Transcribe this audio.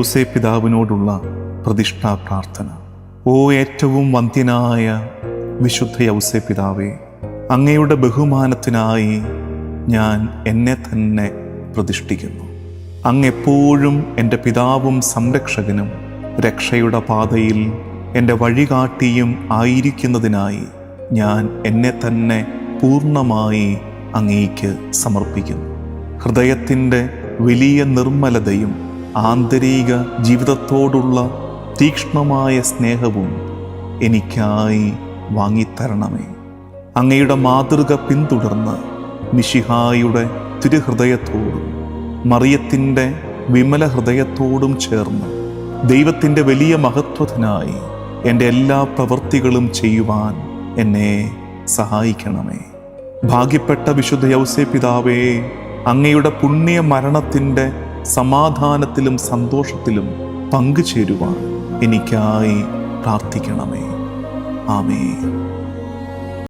ഔസേപ്പ് പിതാവിനോടുള്ള പ്രതിഷ്ഠാ പ്രാർത്ഥന. ഓ ഏറ്റവും വന്ധ്യനായ വിശുദ്ധ ഔസേപ്പ് പിതാവേ, അങ്ങയുടെ ബഹുമാനത്തിനായി ഞാൻ എന്നെ തന്നെ പ്രതിഷ്ഠിക്കുന്നു. അങ്ങ് എപ്പോഴും എൻ്റെ പിതാവും സംരക്ഷകനും രക്ഷയുടെ പാതയിൽ എൻ്റെ വഴികാട്ടിയും ആയിരിക്കുന്നതിനായി ഞാൻ എന്നെ തന്നെ പൂർണ്ണമായി അങ്ങേക്ക് സമർപ്പിക്കുന്നു. ഹൃദയത്തിൻ്റെ വലിയ നിർമ്മലതയും ആന്തരിക ജീവിതത്തോടുള്ള തീക്ഷ്ണമായ സ്നേഹവും എനിക്കായി വാങ്ങിത്തരണമേ. അങ്ങയുടെ മാതൃക പിന്തുടർന്ന് മിശിഹായുടെ തിരുഹൃദയത്തോടും മറിയത്തിൻ്റെ വിമല ഹൃദയത്തോടും ചേർന്ന് ദൈവത്തിൻ്റെ വലിയ മഹത്വത്തിനായി എൻ്റെ എല്ലാ പ്രവൃത്തികളും ചെയ്യുവാൻ എന്നെ സഹായിക്കണമേ. ഭാഗ്യപ്പെട്ട വിശുദ്ധ ഔസേപ്പ് പിതാവേ, അങ്ങയുടെ പുണ്യ മരണത്തിൻ്റെ സമാധാനത്തിലും സന്തോഷത്തിലും പങ്കുചേരുവാൻ എനിക്കായി പ്രാർത്ഥിക്കണമേ. ആമേൻ.